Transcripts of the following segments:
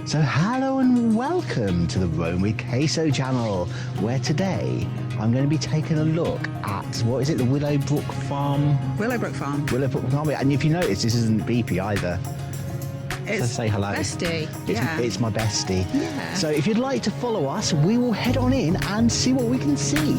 So hello and welcome to the Ninqueso channel, where today I'm going to be taking a look at, what is it, the Willow Brook Farm? Willow Brook Farm. Willow Brook Farm, and if you notice, this isn't beepy either. It's so say hello. bestie. It's my bestie. Yeah. So if you'd like to follow us, we will head on in and see what we can see.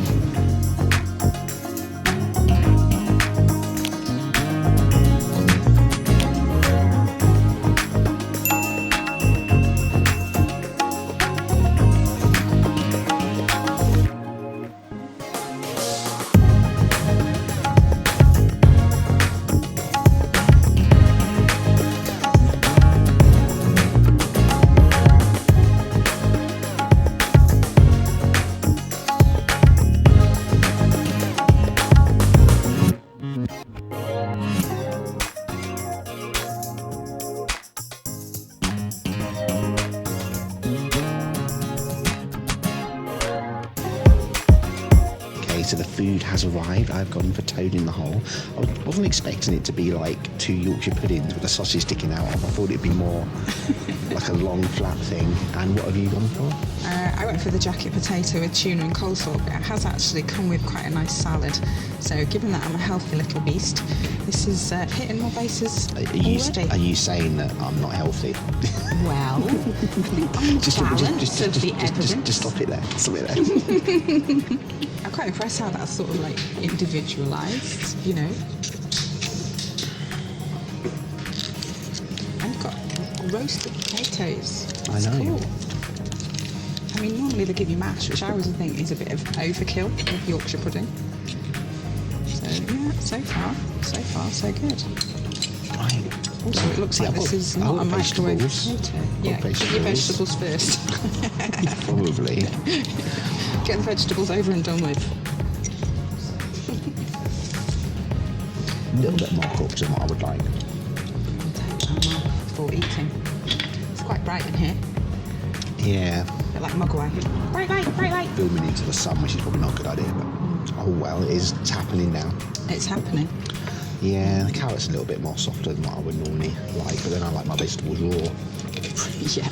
So the food has arrived. I've gone for toad in the hole. I wasn't expecting it to be like 2 Yorkshire puddings with a sausage sticking out of. I thought it'd be more like a long flat thing. And what have you gone for? I went for the jacket potato with tuna and coleslaw, but it has actually come with quite a nice salad. So given that I'm a healthy little beast, this is hitting my bases already. Are you saying that I'm not healthy? Well, I think on the balance of the evidence. Just stop it there. Stop it there. I'm quite impressed how that's sort of like individualised, you know. And you've got roasted potatoes. I know. Cool. I mean, normally they give you mash, which I always think is a bit of overkill with Yorkshire pudding. So yeah, so far so good. Right. Also, it looks like this is not a microwave potato. Yeah, put your vegetables first. Probably. Get the vegetables over and done with. A little bit more cooked than what I would like. Before eating. It's quite bright in here. Yeah. A bit like Mugway. Bright light, bright light. Filming into the sun, which is probably not a good idea, but oh well, it's happening now. It's happening. Yeah, the carrot's a little bit more softer than what I would normally like, but then I like my vegetables raw. Yeah.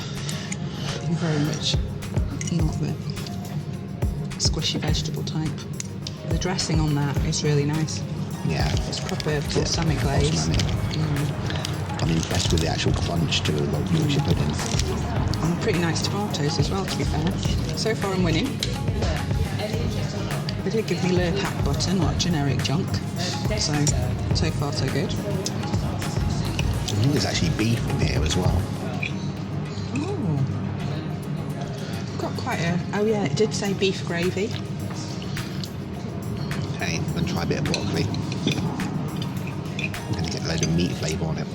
Very much not the squishy vegetable type. The dressing on that is really nice. Yeah. It's proper balsamic glaze. I'm impressed with the actual crunch to the Yorkshire pudding. And pretty nice tomatoes as well, to be fair. So far I'm winning. They did give me Lurpak butter, not generic junk. So far so good. I think there's actually beef in here as well. Oh. Got quite a... Oh yeah, it did say beef gravy. Okay, I'm going to try a bit of broccoli. I'm going to get a load of meat flavour on it.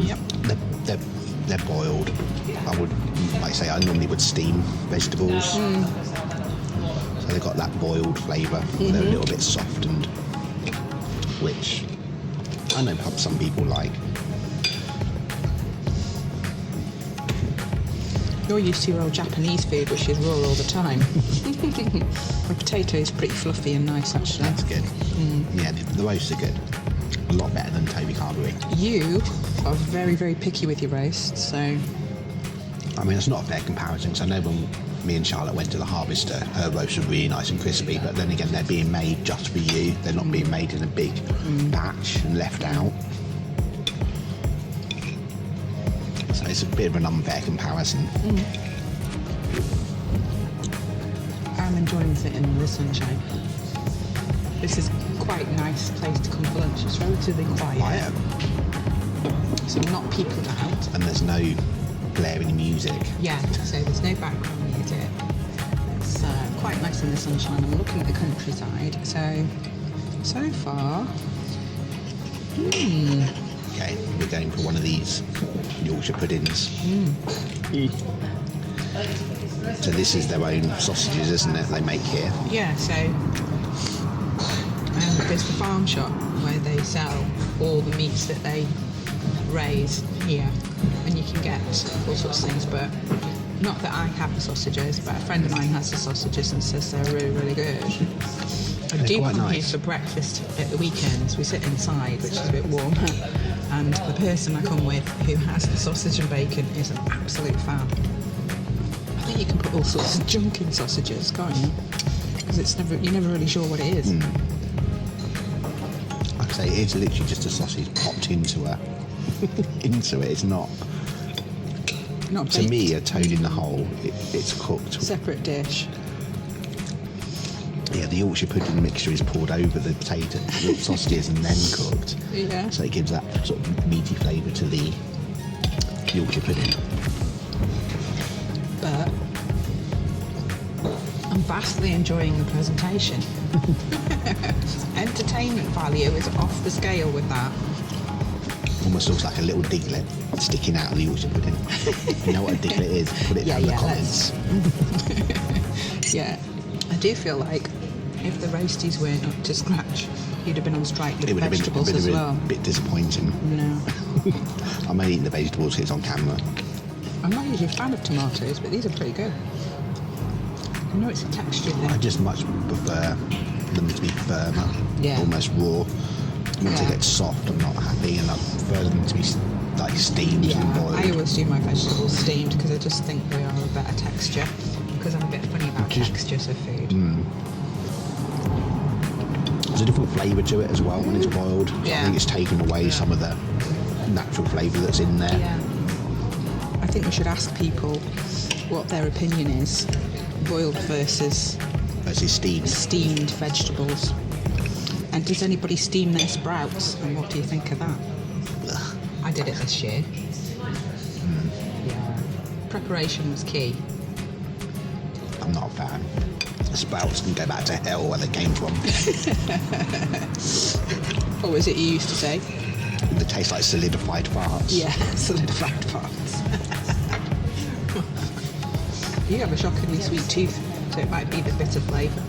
Yep. They're boiled. I normally would steam vegetables. So they've got that boiled flavour. They're a little bit softened, which I know some people like. You're used to your old Japanese food, which is raw all the time. The potato is pretty fluffy and nice, actually. That's good. Yeah, the roasts are good. A lot better than Toby Carberry. You are very, very picky with your roasts, so... I mean, it's not a fair comparison, because I know when me and Charlotte went to the Harvester, her roasts were really nice and crispy, but then again, they're being made just for you. They're not being made in a big batch and left out. So it's a bit of an unfair comparison. I'm enjoying sitting in the sunshine. This is quite a nice place to come for lunch. It's relatively quiet. So I'm not peopled out. And there's no blaring music. Yeah, so there's no background music. It's quite nice in the sunshine. I'm looking at the countryside. So far... Okay, we're going for one of these Yorkshire puddings. So this is their own sausages, isn't it, they make here? Yeah, so there's the farm shop where they sell all the meats that they raise here, and you can get all sorts of things, but not that I have the sausages, but a friend of mine has the sausages and says they're really, really good. I do come here for breakfast at the weekends. We sit inside, which is a bit warmer. And the person I come with who has the sausage and bacon is an absolute fan. I think you can put all sorts of junk in sausages, can't you? Because you're never really sure what it is. I'd say it's literally just a sausage popped into it. It's not to baked. me a toad in the hole. It's cooked. Separate dish. Yeah, the Yorkshire pudding mixture is poured over the potato sausages and then cooked. Yeah. So it gives that sort of meaty flavour to the Yorkshire pudding. But I'm vastly enjoying the presentation. Entertainment value is off the scale with that. Almost looks like a little diglet sticking out of the Yorkshire pudding. You know what a diglet is? Put it down in the comments. Yeah, I do feel like if the roasties weren't up to scratch, you'd have been on strike with the vegetables as well. It would have been a bit disappointing. No. I'm only eating the vegetables because it's on camera. I'm not usually a fan of tomatoes, but these are pretty good. I know it's a texture thing. I just much prefer them to be firmer, almost raw. Once they get soft, I'm not happy, and I prefer them to be like steamed and boiled. I always do my vegetables steamed because I just think they are a better texture. Because I'm a bit funny about textures of food. There's a different flavour to it as well when it's boiled. Yeah. I think it's taken away some of the natural flavour that's in there. Yeah. I think we should ask people what their opinion is, boiled versus steamed vegetables. And does anybody steam their sprouts? And what do you think of that? Ugh. I did it this year. Yeah. Preparation was key. I'm not a fan. The sprouts can go back to hell where they came from. What was it you used to say? They taste like solidified farts. Yeah, solidified farts. You have a shockingly sweet tooth, so it might be the bitter flavour.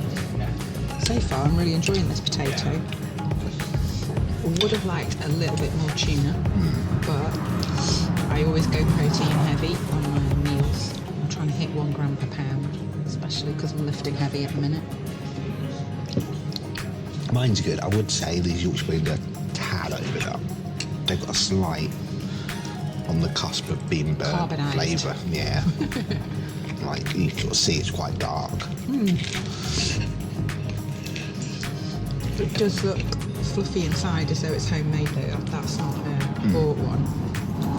So far, I'm really enjoying this potato. I would have liked a little bit more tuna, but I always go protein heavy on my meals. I'm trying to hit 1 gram per pound, especially because I'm lifting heavy at the minute. Mine's good. I would say these Yorkshire puddings are a tad overdone. They've got a slight on the cusp of being burnt flavour. Yeah. Like you can sort of see it's quite dark. It does look fluffy inside as though it's homemade though. That's not a bought one,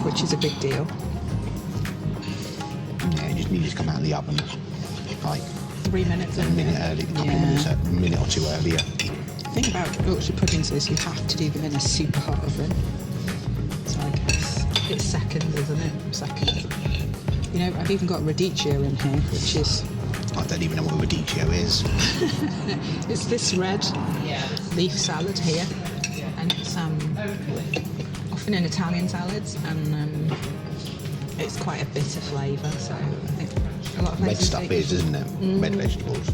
which is a big deal. Yeah, you just need to come out of the oven like 3 minutes. A minute early, a couple of minutes, a minute or two earlier. The thing about Yorkshire puddings is you have to do them in a super hot oven. So I guess it's seconds, isn't it? Seconds. You know, I've even got radicchio in here, which is... I don't even know what radicchio is. It's this red leaf salad here, and it's often in Italian salads, and it's quite a bitter flavour, so I think a lot of red stuff is, isn't it? Red vegetables.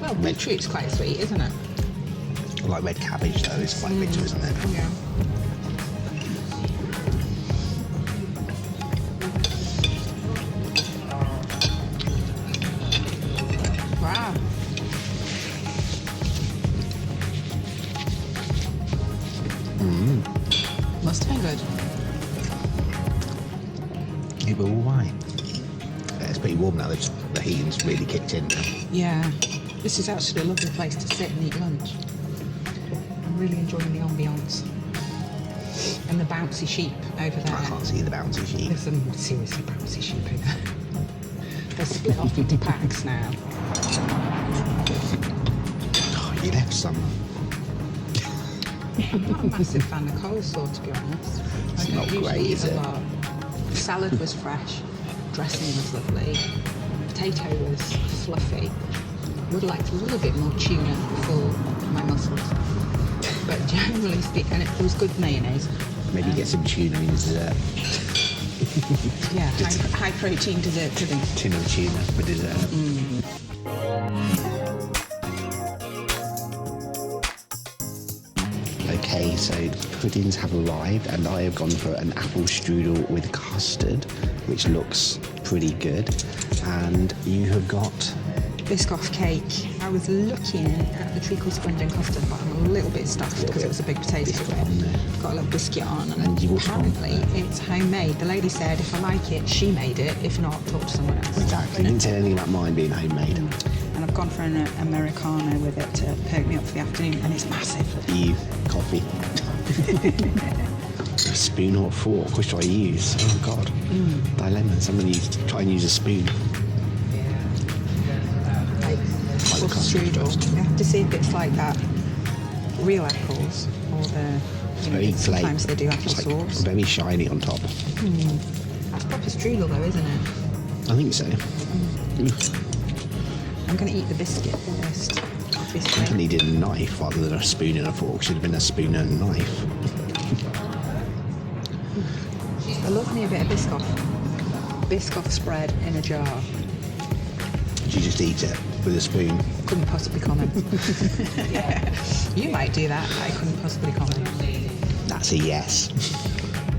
Well, beetroot's quite sweet, isn't it? Like red cabbage though, it's quite bitter, isn't it? Yeah. Wow. Must have been good. It was alright. Yeah, it's pretty warm now, the heating's really kicked in now. Yeah. This is actually a lovely place to sit and eat lunch. I'm really enjoying the ambience. And the bouncy sheep over there. I can't see the bouncy sheep. There's some seriously bouncy sheep over there. They're split off into packs now. Oh, you left some. I'm not a massive fan of coleslaw, to be honest. It's I not don't usually great, eat is a it? lot. The salad was fresh, dressing was lovely, potato was fluffy. Would like a little bit more tuna for my muscles. But generally speaking, and it was good mayonnaise. Maybe get some tuna in the dessert. Yeah, high protein dessert pudding. Tin of tuna for dessert. Okay, so the puddings have arrived and I have gone for an apple strudel with custard, which looks pretty good. And you have got Biscoff cake. I was looking at the treacle sponge and custard, but I'm a little bit stuffed because it was a big potato spread. Got a little biscuit on, and apparently it's homemade. The lady said if I like it, she made it. If not, talk to someone else. Exactly. Didn't say anything about mine being homemade. And I've gone for an Americano with it to perk me up for the afternoon, and it's massive. Coffee. A spoon or a fork, which do I use? Oh God. Dilemma. Somebody try and use a spoon. Apple strudel. You have to see if it's like that real apples or the. Very sometimes they do apple it's sauce. very shiny on top. That's proper strudel though, isn't it? I think so. I'm going to eat the biscuit first, I obviously. needed a knife rather than a spoon and a fork. Should have been a spoon and a knife. I love me a bit of Biscoff. Biscoff spread in a jar. Did you just eat it with a spoon? Couldn't possibly comment. Yeah. You might do that, but I couldn't possibly comment. That's a yes.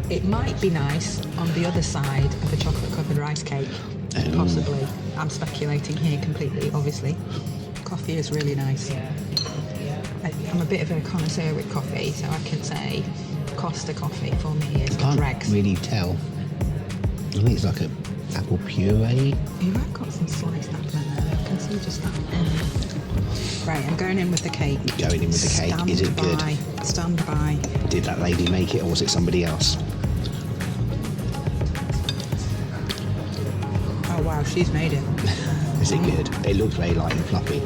It might be nice on the other side of the chocolate-covered rice cake. Possibly. I'm speculating here completely, obviously. Coffee is really nice. I'm a bit of a connoisseur with coffee, so I can say Costa coffee for me is the Can't dregs. really tell. I think it's like a apple puree. You have got some sliced apple in there. I can see just that. Right, I'm going in with the cake. Going in with the cake. Is it good? Stand by. Did that lady make it, or was it somebody else? Oh wow, she's made it. Is it good? It looks very light and fluffy.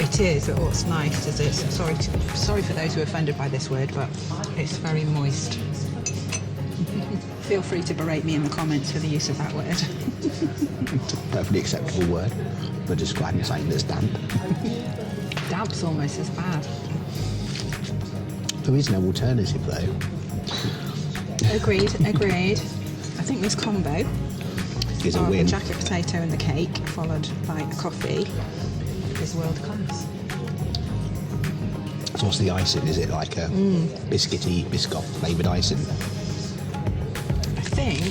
It is, but what's nice is it's, sorry for those who are offended by this word, but it's very moist. Feel free to berate me in the comments for the use of that word. It's a perfectly acceptable word for describing something that's damp. Damp's almost as bad. There is no alternative though. Agreed. I think this combo Is a of win. the jacket potato and the cake, followed by a coffee, is world class. So what's the icing? Is it like a biscuity, Biscoff flavoured icing? I think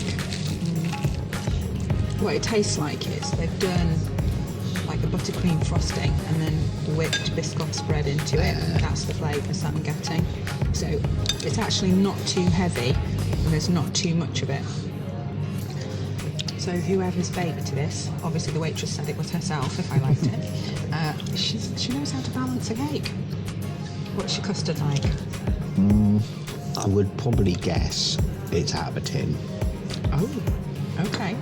what it tastes like is they've done like a buttercream frosting and then whipped Biscoff spread into it. That's the flavours that I'm getting. So it's actually not too heavy and there's not too much of it. So whoever's baked this, obviously the waitress said it was herself if I liked it, she knows how to balance a cake. What's your custard like? I would probably guess it's out of a tin. Oh, okay.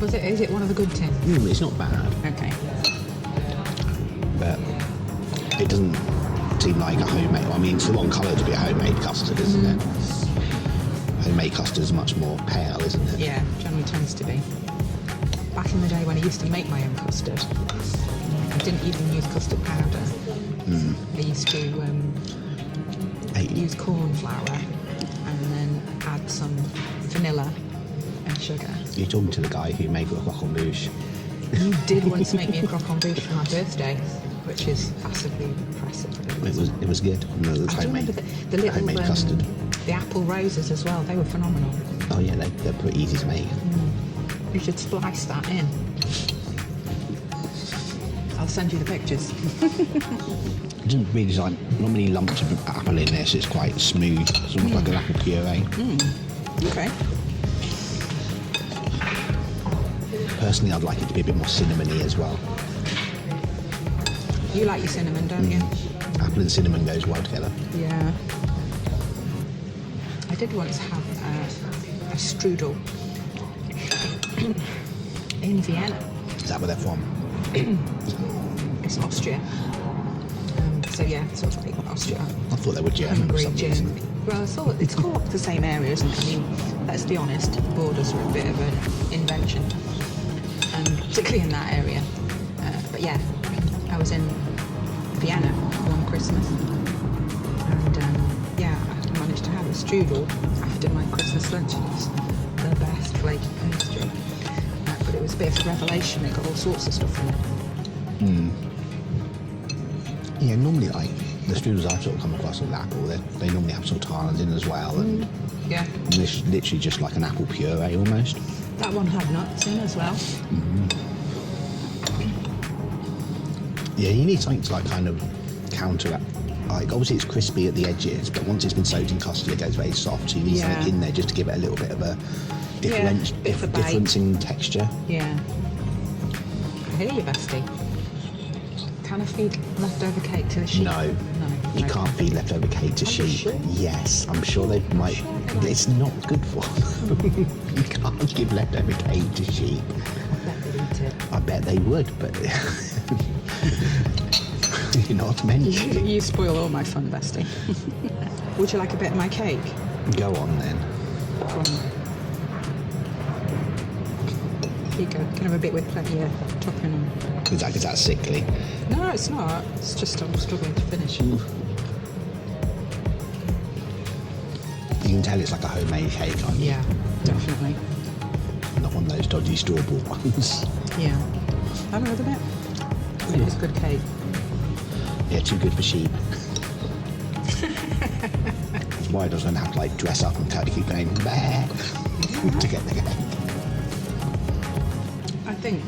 Is it one of the good tins? It's not bad, Okay. but it doesn't seem like a homemade. I mean, it's the wrong colour to be a homemade custard, isn't it? Homemade custard is much more pale, isn't it? Yeah, generally tends to be. Back in the day when I used to make my own custard, I didn't even use custard powder. I used to use corn flour and then add some vanilla and sugar. You're talking to the guy who made the croquant bouche. You did once make me a croquant bouche for my birthday, which is massively impressive. It was good. No, it was I homemade. remember the little homemade custard. The apple roses as well. They were phenomenal. Oh yeah, they're pretty easy to make. You should splice that in. I'll send you the pictures. It doesn't really like not many lumps of apple in this. It's quite smooth. It's almost like an apple puree. Okay. Personally, I'd like it to be a bit more cinnamony as well. You like your cinnamon, don't you? Apple and cinnamon goes well together. Yeah. I did once have a strudel in Vienna. Is that where they're from? It's Austria. So yeah, sort of like Austria. I thought they were German for Hungary, some reason. Germany. Well, it's called up the same area, isn't it? I mean, let's be honest, the borders are a bit of an invention, particularly in that area. But yeah, I was in Vienna one Christmas, and yeah, I managed to have a strudel after my Christmas lunch. It was the best flaky pastry, but it was a bit of a revelation. It got all sorts of stuff in it. Yeah, normally like the strudels I've sort of come across with apple, they normally have sultanas in as well, and Yeah, it's literally just like an apple puree almost. that one had nuts in as well. Yeah, you need something to like kind of counter it. Like obviously it's crispy at the edges, but once it's been soaked in custard, it goes very soft. So you need something in there just to give it a little bit of a difference in texture. Yeah. I hear you, Bestie. Can I feed leftover cake to the sheep? No. You can't feed leftover cake to sheep. Sure? Yes, I'm sure they might. It's not good for them. You can't give leftover cake to sheep. I bet they'd eat it. I bet they would, but you're not meant to. You spoil all my fun, Bestie. Would you like a bit of my cake? Go on then. Here you go. Can have a bit with plenty of topping on. Is that sickly? No, it's not. It's just I'm struggling to finish. You can tell it's like a homemade cake, can't you? Yeah, definitely. Not one of those dodgy store-bought ones. Yeah. Have another bit. It is good cake. Yeah, too good for sheep. That's why it doesn't have to like dress up and keep going bear to get the cake. I think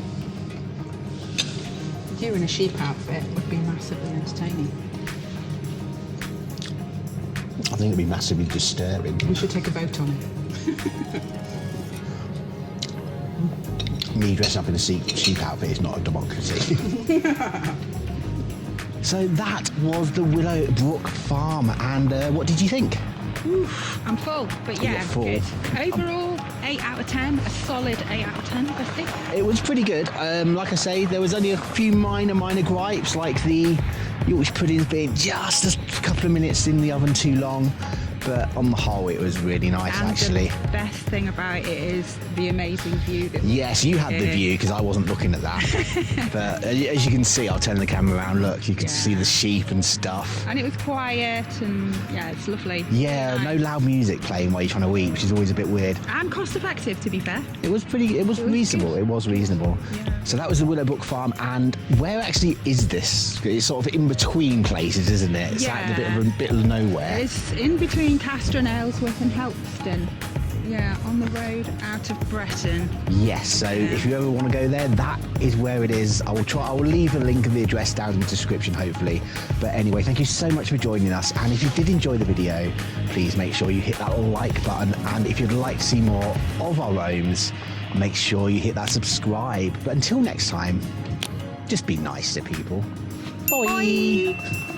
you in a sheep outfit would be massively entertaining. I think it'd be massively disturbing. We should take a vote on it. Me dressed up in a sheep outfit is not a democracy. So that was the Willow Brook Farm, and what did you think? Oof, I'm full, but yeah, full. good. Overall, 8 out of 10, a solid 8 out of 10, I think. It was pretty good. Like I say, there was only a few minor gripes, like the Yorkshire puddings being just a couple of minutes in the oven too long. But on the whole, it was really nice, And actually. the best thing about it is the amazing view. That Yes, you had the view because I wasn't looking at that. But as you can see, I'll turn the camera around. Look, you can see the sheep and stuff. And it was quiet, and yeah, it's lovely. Yeah, no loud music playing while you're trying to eat, which is always a bit weird. And cost effective, to be fair. It was reasonable. good. It was reasonable. Yeah. So that was the Willow Brook Farm, and where actually is this? It's sort of in between places, isn't it? It's like a bit of nowhere. It's in between Castor and Aylesworth and Helpston. Yeah, on the road out of Bretton. Yes, so if you ever want to go there, that is where it is. I will leave a link of the address down in the description, hopefully. But anyway, thank you so much for joining us. And if you did enjoy the video, please make sure you hit that like button. And if you'd like to see more of our roams, make sure you hit that subscribe. But until next time, just be nice to people. Bye. Bye.